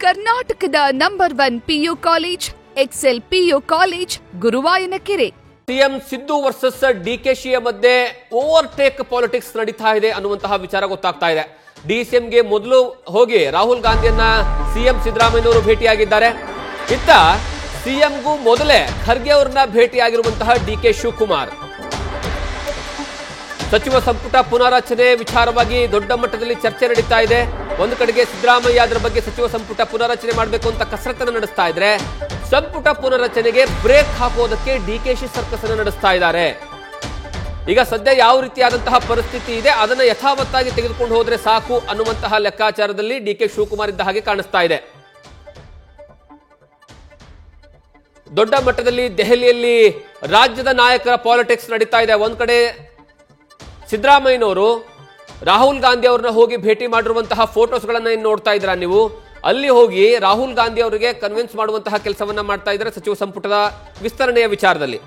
ಕರ್ನಾಟಕದ number 1 PU college Excel PU college Guruvayanakere. CM Siddu versus ಡಿಕೆಶಿಯ ಮಧ್ಯೆ ಓವರ್ಟೇಕ್ ಪಾಲಿಟಿಕ್ಸ್ ನಡೀತಾ ಇದೆ ಅನ್ನುವಂತಹ ವಿಚಾರ ಗೊತ್ತಾಗ್ತಾ ಇದೆ. ಡಿಸಿಎಂಗೆ ಮೊದಲು ಹೋಗಿ ರಾಹುಲ್ ಗಾಂಧಿಯನ್ನ ಸಿಎಂ ಸಿದ್ದರಾಮಯ್ಯನವರು ಭೇಟಿಯಾಗಿದ್ದಾರೆ. ಇತ್ತ ಸಿಎಂಗೂ ಮೊದಲೇ ಖರ್ಗೆ ಅವರನ್ನ ಭೇಟಿಯಾಗಿರುವಂತಹ ಡಿಕೆ ಶಿವಕುಮಾರ್ ಸಚಿವ ಸಂಪುಟ ಪುನರಚನೆ ವಿಚಾರವಾಗಿ ದೊಡ್ಡ ಮಟ್ಟದಲ್ಲಿ ಚರ್ಚೆ ನಡೀತಾ ಇದೆ. ಒಂದು ಕಡೆಗೆ ಸಿದ್ದರಾಮಯ್ಯ ಅದರ ಬಗ್ಗೆ ಸಚಿವ ಸಂಪುಟ ಪುನರಚನೆ ಮಾಡಬೇಕು ಅಂತ ಕಸರತ್ತನ್ನು ನಡೆಸ್ತಾ ಇದ್ರೆ, ಸಂಪುಟ ಪುನರಚನೆಗೆ ಬ್ರೇಕ್ ಹಾಕೋದಕ್ಕೆ ಡಿಕೆಶಿ ಸರ್ಕಸ್ ಅನ್ನು ನಡೆಸ್ತಾ ಇದ್ದಾರೆ. ಈಗ ಸದ್ಯ ಯಾವ ರೀತಿಯಾದಂತಹ ಪರಿಸ್ಥಿತಿ ಇದೆ ಅದನ್ನ ಯಥಾವತ್ತಾಗಿ ತೆಗೆದುಕೊಂಡು ಹೋದ್ರೆ ಸಾಕು ಅನ್ನುವಂತಹ ಲೆಕ್ಕಾಚಾರದಲ್ಲಿ ಡಿಕೆ ಶಿವಕುಮಾರ್ ಇದ್ದ ಹಾಗೆ ಕಾಣಿಸ್ತಾ ಇದೆ. ದೊಡ್ಡ ಮಟ್ಟದಲ್ಲಿ ದೆಹಲಿಯಲ್ಲಿ ರಾಜ್ಯದ ನಾಯಕರ ಪಾಲಿಟಿಕ್ಸ್ ನಡೀತಾ ಇದೆ. ಒಂದ್ ಕಡೆ ಸಿದ್ದರಾಮಯ್ಯನವರು ರಾಹುಲ್ ಗಾಂಧಿ ಅವರನ್ನ ಹೋಗಿ ಭೇಟಿ ಮಾಡಿರುವಂತಹ ಫೋಟೋಸ್ಗಳನ್ನ ನೋಡ್ತಾ ಇದ್ದೀರಾ ನೀವು. ಅಲ್ಲಿ ಹೋಗಿ ರಾಹುಲ್ ಗಾಂಧಿ ಅವರಿಗೆ ಕನ್ವಿನ್ಸ್ ಮಾಡುವಂತಹ ಕೆಲಸವನ್ನ ಮಾಡ್ತಾ ಇದ್ದಾರೆ ಸಚಿವ ಸಂಪುಟದ ವಿಸ್ತರಣೆಯ ವಿಚಾರದಲ್ಲಿ.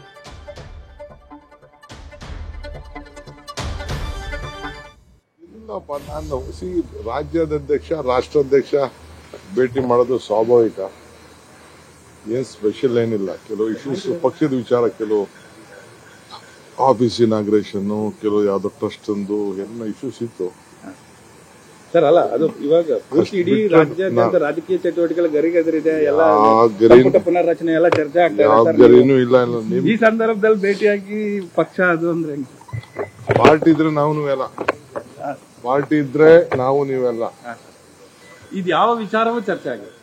ನಾನು ರಾಜ್ಯಾಧ್ಯಕ್ಷ ರಾಷ್ಟ್ರಾಧ್ಯಕ್ಷ ಭೇಟಿ ಮಾಡೋದು ಸ್ವಾಭಾವಿಕ, ಏನ್ ಸ್ಪೆಷಲ್ ಏನಿಲ್ಲ. ಕೆಲವು ಇಶ್ಯೂಸ್ ಪಕ್ಷದ ವಿಚಾರ, ಕೆಲವು ಆಫೀಸ್ ಇನಾಗ್ರೇಷನ್, ಕೆಲವು ಯಾವ್ದೋ ಟ್ರಸ್ಟ್ ಒಂದು ಎಲ್ಲ ಇಶ್ಯೂಸ್ ಇತ್ತು ಸರ್. ಅಲ್ಲ, ಅದು ಇವಾಗ ಇಡೀ ರಾಜ್ಯಾದ್ಯಂತ ರಾಜಕೀಯ ಚಟುವಟಿಕೆಗಳ ಗರಿಗೆದರಿದೆ. ಎಲ್ಲ ಪುನರ್ರಚನೆ ಎಲ್ಲ ಚರ್ಚೆ ಆಗ್ತಾ ಇಲ್ಲ. ಈ ಸಂದರ್ಭದಲ್ಲಿ ಭೇಟಿಯಾಗಿ ಪಕ್ಷ ಅದು ಅಂದ್ರೆ ಪಾರ್ಟಿ ಇದ್ರೆ ನಾವು ನೀವೆಲ್ಲ, ಪಾರ್ಟಿ ಇದ್ರೆ ನಾವು ನೀವೆಲ್ಲ, ಇದು ಯಾವ ವಿಚಾರವೂ ಚರ್ಚೆ ಆಗಿದೆ.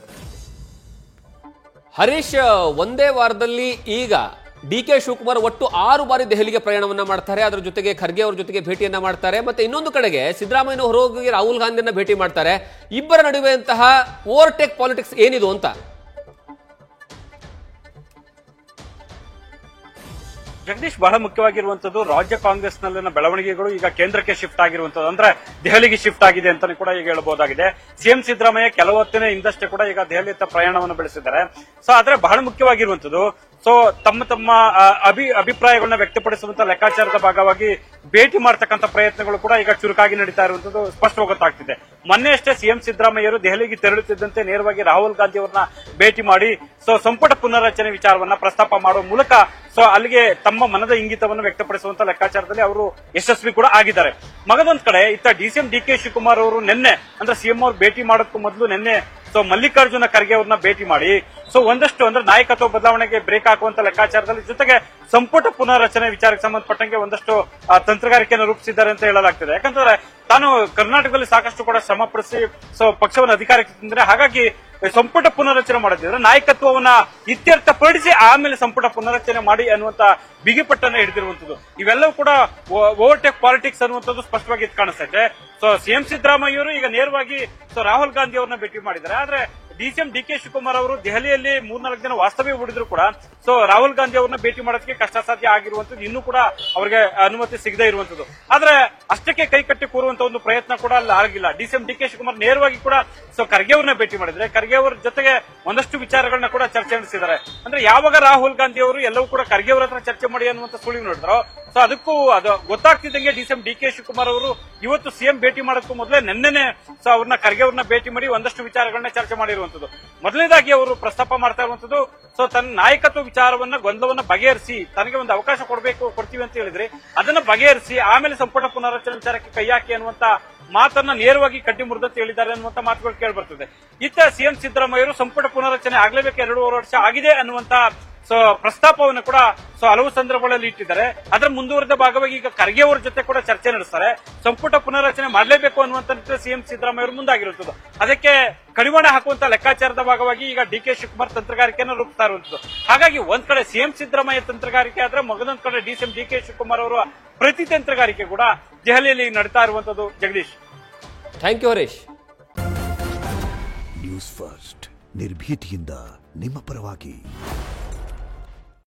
ಹರೀಶ್, ಒಂದೇ ವಾರದಲ್ಲಿ ಈಗ ಡಿಕೆ ಶಿವಕುಮಾರ್ ಒಟ್ಟು 6 ಬಾರಿ ದೆಹಲಿಗೆ ಪ್ರಯಾಣವನ್ನ ಮಾಡ್ತಾರೆ. ಅದರ ಜೊತೆಗೆ ಖರ್ಗೆ ಅವರ ಜೊತೆಗೆ ಭೇಟಿಯನ್ನ ಮಾಡ್ತಾರೆ. ಮತ್ತೆ ಇನ್ನೊಂದು ಕಡೆಗೆ ಸಿದ್ದರಾಮಯ್ಯ ಹೊರಗೋಗಿ ರಾಹುಲ್ ಗಾಂಧಿಯನ್ನ ಭೇಟಿ ಮಾಡ್ತಾರೆ. ಇಬ್ಬರ ನಡುವೆ ಅಂತಹ ಓವರ್ಟೇಕ್ ಪಾಲಿಟಿಕ್ಸ್ ಏನಿದು ಅಂತ ಜಗದೀಶ್, ಬಹಳ ಮುಖ್ಯವಾಗಿರುವಂತದ್ದು ರಾಜ್ಯ ಕಾಂಗ್ರೆಸ್ ನಲ್ಲಿನ ಬೆಳವಣಿಗೆಗಳು ಈಗ ಕೇಂದ್ರಕ್ಕೆ ಶಿಫ್ಟ್ ಆಗಿರುವಂತದ್ದು, ಅಂದ್ರೆ ದೆಹಲಿಗೆ ಶಿಫ್ಟ್ ಆಗಿದೆ ಅಂತಾನೆ ಕೂಡ ಈಗ ಹೇಳಬಹುದಾಗಿದೆ. ಸಿಎಂ ಸಿದ್ದರಾಮಯ್ಯ ಕೆಲವು ಹೊತ್ತಿನ ಹಿಂದಷ್ಟೇ ಕೂಡ ಈಗ ದೆಹಲಿಯತ್ತ ಪ್ರಯಾಣವನ್ನು ಬೆಳೆಸಿದ್ದಾರೆ. ಸೊ ಆದ್ರೆ ಬಹಳ ಮುಖ್ಯವಾಗಿರುವಂತದ್ದು, ಸೊ ತಮ್ಮ ಅಭಿಪ್ರಾಯಗಳನ್ನ ವ್ಯಕ್ತಪಡಿಸುವಂತ ಲೆಕ್ಕಾಚಾರದ ಭಾಗವಾಗಿ ಭೇಟಿ ಮಾಡತಕ್ಕಂಥ ಪ್ರಯತ್ನಗಳು ಕೂಡ ಈಗ ಚುರುಕಾಗಿ ನಡೀತಾ ಇರುವಂತದ್ದು ಸ್ಪಷ್ಟವಾಗಿ ಗೊತ್ತಾಗ್ತಿದೆ. ಮೊನ್ನೆ ಅಷ್ಟೇ ಸಿಎಂ ಸಿದ್ದರಾಮಯ್ಯರು ದೆಹಲಿಗೆ ತೆರಳುತ್ತಿದ್ದಂತೆ ನೇರವಾಗಿ ರಾಹುಲ್ ಗಾಂಧಿ ಅವರನ್ನ ಭೇಟಿ ಮಾಡಿ ಸೊ ಸಂಪುಟ ಪುನರ್ರಚನೆ ವಿಚಾರವನ್ನ ಪ್ರಸ್ತಾಪ ಮಾಡುವ ಮೂಲಕ ಸೊ ಅಲ್ಲಿಗೆ ತಮ್ಮ ಮನದ ಇಂಗಿತವನ್ನು ವ್ಯಕ್ತಪಡಿಸುವಂತ ಲೆಕ್ಕಾಚಾರದಲ್ಲಿ ಅವರು ಯಶಸ್ವಿ ಕೂಡ ಆಗಿದ್ದಾರೆ. ಮಗದೊಂದ್ ಕಡೆ ಇತ್ತ ಡಿಸಿಎಂ ಡಿಕೆ ಶಿವಕುಮಾರ್ ಅವರು ನಿನ್ನೆ ಅಂದ್ರೆ ಸಿಎಂ ಅವರು ಭೇಟಿ ಮಾಡೋದಕ್ಕೂ ಮೊದಲು ನಿನ್ನೆ ಸೊ ಮಲ್ಲಿಕಾರ್ಜುನ ಖರ್ಗೆ ಅವ್ರನ್ನ ಭೇಟಿ ಮಾಡಿ ಸೊ ಒಂದಷ್ಟು ಅಂದ್ರೆ ನಾಯಕತ್ವ ಬದಲಾವಣೆಗೆ ಬ್ರೇಕ್ ಹಾಕುವಂತ ಲೆಕ್ಕಾಚಾರದಲ್ಲಿ ಜೊತೆಗೆ ಸಂಪುಟ ಪುನರ್ರಚನೆ ವಿಚಾರಕ್ಕೆ ಸಂಬಂಧಪಟ್ಟಂಗೆ ಒಂದಷ್ಟು ತಂತ್ರಗಾರಿಕೆಯನ್ನು ರೂಪಿಸಿದ್ದಾರೆ ಅಂತ ಹೇಳಲಾಗ್ತದೆ. ಯಾಕಂತಂದ್ರೆ ತಾನು ಕರ್ನಾಟಕದಲ್ಲಿ ಸಾಕಷ್ಟು ಕೂಡ ಶ್ರಮ ಪಡಿಸಿ ಸೊ ಪಕ್ಷವನ್ನು ಅಧಿಕಾರಕ್ಕೆ ತಂದ್ರೆ, ಹಾಗಾಗಿ ಸಂಪುಟ ಪುನರ್ರಚನೆ ಮಾಡೋದಿದ್ರೆ ನಾಯಕತ್ವವನ್ನ ಇತ್ಯರ್ಥಪಡಿಸಿ ಆಮೇಲೆ ಸಂಪುಟ ಪುನರ್ರಚನೆ ಮಾಡಿ ಅನ್ನುವಂತ ಬಿಗಿಪಟ್ಟನ್ನು ಹಿಡಿದಿರುವಂತದ್ದು. ಇವೆಲ್ಲವೂ ಕೂಡ ಓವರ್ಟೇಕ್ ಪಾಲಿಟಿಕ್ಸ್ ಅನ್ನುವಂಥದ್ದು ಸ್ಪಷ್ಟವಾಗಿ ಕಾಣಿಸ್ತಾ ಇದೆ. ಸೊ ಸಿಎಂ ಸಿದ್ದರಾಮಯ್ಯವರು ಈಗ ನೇರವಾಗಿ ಸೊ ರಾಹುಲ್ ಗಾಂಧಿ ಅವ್ರನ್ನ ಭೇಟಿ ಮಾಡಿದ್ದಾರೆ. ಆದ್ರೆ ಡಿಸಿಎಂ ಡಿಕೆ ಶಿವಕುಮಾರ್ ಅವರು ದೆಹಲಿಯಲ್ಲಿ 3-4 ದಿನ ವಾಸ್ತವ್ಯ ಹೂಡಿದ್ರು ಕೂಡ ಸೊ ರಾಹುಲ್ ಗಾಂಧಿ ಅವ್ರನ್ನ ಭೇಟಿ ಮಾಡೋದಕ್ಕೆ ಕಷ್ಟ ಸಾಧ್ಯ ಆಗಿರುವಂತದ್ದು, ಇನ್ನೂ ಕೂಡ ಅವರಿಗೆ ಅನುಮತಿ ಸಿಗದೇ ಇರುವಂತದ್ದು. ಆದ್ರೆ ಅಷ್ಟಕ್ಕೆ ಕೈಕಟ್ಟಿ ಕೂರುವಂತ ಒಂದು ಪ್ರಯತ್ನ ಕೂಡ ಅಲ್ಲಿ ಆಗಿಲ್ಲ. ಡಿಸಿಎಂ ಡಿಕೆ ಶಿವಕುಮಾರ್ ನೇರವಾಗಿ ಕೂಡ ಸೊ ಖರ್ಗೆ ಅವ್ರನ್ನ ಭೇಟಿ ಮಾಡಿದ್ರೆ, ಖರ್ಗೆ ಅವರ ಜೊತೆಗೆ ಒಂದಷ್ಟು ವಿಚಾರಗಳನ್ನ ಕೂಡ ಚರ್ಚೆ ನಡೆಸಿದ್ದಾರೆ. ಅಂದ್ರೆ ಯಾವಾಗ ರಾಹುಲ್ ಗಾಂಧಿ ಅವರು ಎಲ್ಲವೂ ಕೂಡ ಖರ್ಗೆ ಅವರ ಹತ್ರ ಚರ್ಚೆ ಮಾಡಿ ಅನ್ನುವಂತ ಸುಳಿವು ನೋಡಿದ್ರು. ಸೊ ಅದಕ್ಕೂ ಅದು ಗೊತ್ತಾಗ್ತಿದ್ದಂಗೆ ಡಿಸಿಎಂ ಡಿಕೆ ಶಿವಕುಮಾರ್ ಅವರು ಇವತ್ತು ಸಿಎಂ ಭೇಟಿ ಮಾಡೋದಕ್ಕೂ ಮೊದಲೇ ನೆನ್ನೆನೆ ಸೊ ಅವ್ರನ್ನ ಖರ್ಗೆ ಅವ್ರನ್ನ ಭೇಟಿ ಮಾಡಿ ಒಂದಷ್ಟು ವಿಚಾರಗಳನ್ನ ಚರ್ಚೆ ಮಾಡಿರುವಂತದ್ದು. ಮೊದಲನೇದಾಗಿ ಅವರು ಪ್ರಸ್ತಾಪ ಮಾಡ್ತಾ ಇರುವಂತದ್ದು, ಸೊ ತನ್ನ ನಾಯಕತ್ವ ವಿಚಾರವನ್ನ ಗೊಂದಲವನ್ನ ಬಗೆಹರಿಸಿ ತನಗೆ ಒಂದು ಅವಕಾಶ ಕೊಡ್ತೀವಿ ಅಂತ ಹೇಳಿದ್ರೆ ಅದನ್ನ ಬಗೆಹರಿಸಿ ಆಮೇಲೆ ಸಂಪುಟ ಪುನರ್ರಚನೆ ವಿಚಾರಕ್ಕೆ ಕೈ ಹಾಕಿ ಅನ್ನುವಂತ ಮಾತನ್ನ ನೇರವಾಗಿ ಕಡ್ಡಿ ಮುರಿದಂತೆ ಹೇಳಿದ್ದಾರೆ ಅನ್ನುವಂತ ಮಾತುಗಳು ಕೇಳಿಬರ್ತದೆ. ಇತ್ತ ಸಿಎಂ ಸಿದ್ದರಾಮಯ್ಯರು ಸಂಪುಟ ಪುನರ್ರಚನೆ ಆಗ್ಲೇಬೇಕು, 2.5 ವರ್ಷ ಆಗಿದೆ ಅನ್ನುವಂತ ಸೊ ಪ್ರಸ್ತಾಪವನ್ನು ಕೂಡ ಸೊ ಹಲವು ಸಂದರ್ಭಗಳಲ್ಲಿ ಇಟ್ಟಿದ್ದಾರೆ. ಅದರ ಮುಂದುವರೆದ ಭಾಗವಾಗಿ ಈಗ ಖರ್ಗೆ ಅವರ ಜೊತೆ ಕೂಡ ಚರ್ಚೆ ನಡೆಸ್ತಾರೆ. ಸಂಪುಟ ಪುನರ್ರಚನೆ ಮಾಡಲೇಬೇಕು ಅನ್ನುವಂತ ಸಿಎಂ ಸಿದ್ದರಾಮಯ್ಯ ಅವರು ಮುಂದಾಗಿರುತ್ತದೆ. ಅದಕ್ಕೆ ಕಡಿವಾಣ ಹಾಕುವಂತ ಲೆಕ್ಕಾಚಾರದ ಭಾಗವಾಗಿ ಈಗ ಡಿಕೆ ಶಿವಕುಮಾರ್ ತಂತ್ರಗಾರಿಕೆಯನ್ನು ರೂಪಿಸ್ತಾ ಇರುವಂತದ್ದು. ಹಾಗಾಗಿ ಒಂದ್ ಕಡೆ ಸಿಎಂ ಸಿದ್ದರಾಮಯ್ಯ ತಂತ್ರಗಾರಿಕೆ ಆದ್ರೆ ಮಗದೊಂದ್ ಕಡೆ ಡಿಸಿಎಂ ಡಿಕೆ ಶಿವಕುಮಾರ್ ಅವರ ಪ್ರತಿ ತಂತ್ರಗಾರಿಕೆ ಕೂಡ ದೆಹಲಿಯಲ್ಲಿ ನಡೀತಾ ಇರುವಂತದ್ದು. Jagadish, thank you Harish. News first ನಿರ್ಭೀತಿಯಿಂದ ನಿಮ್ಮ ಪರವಾಗಿ.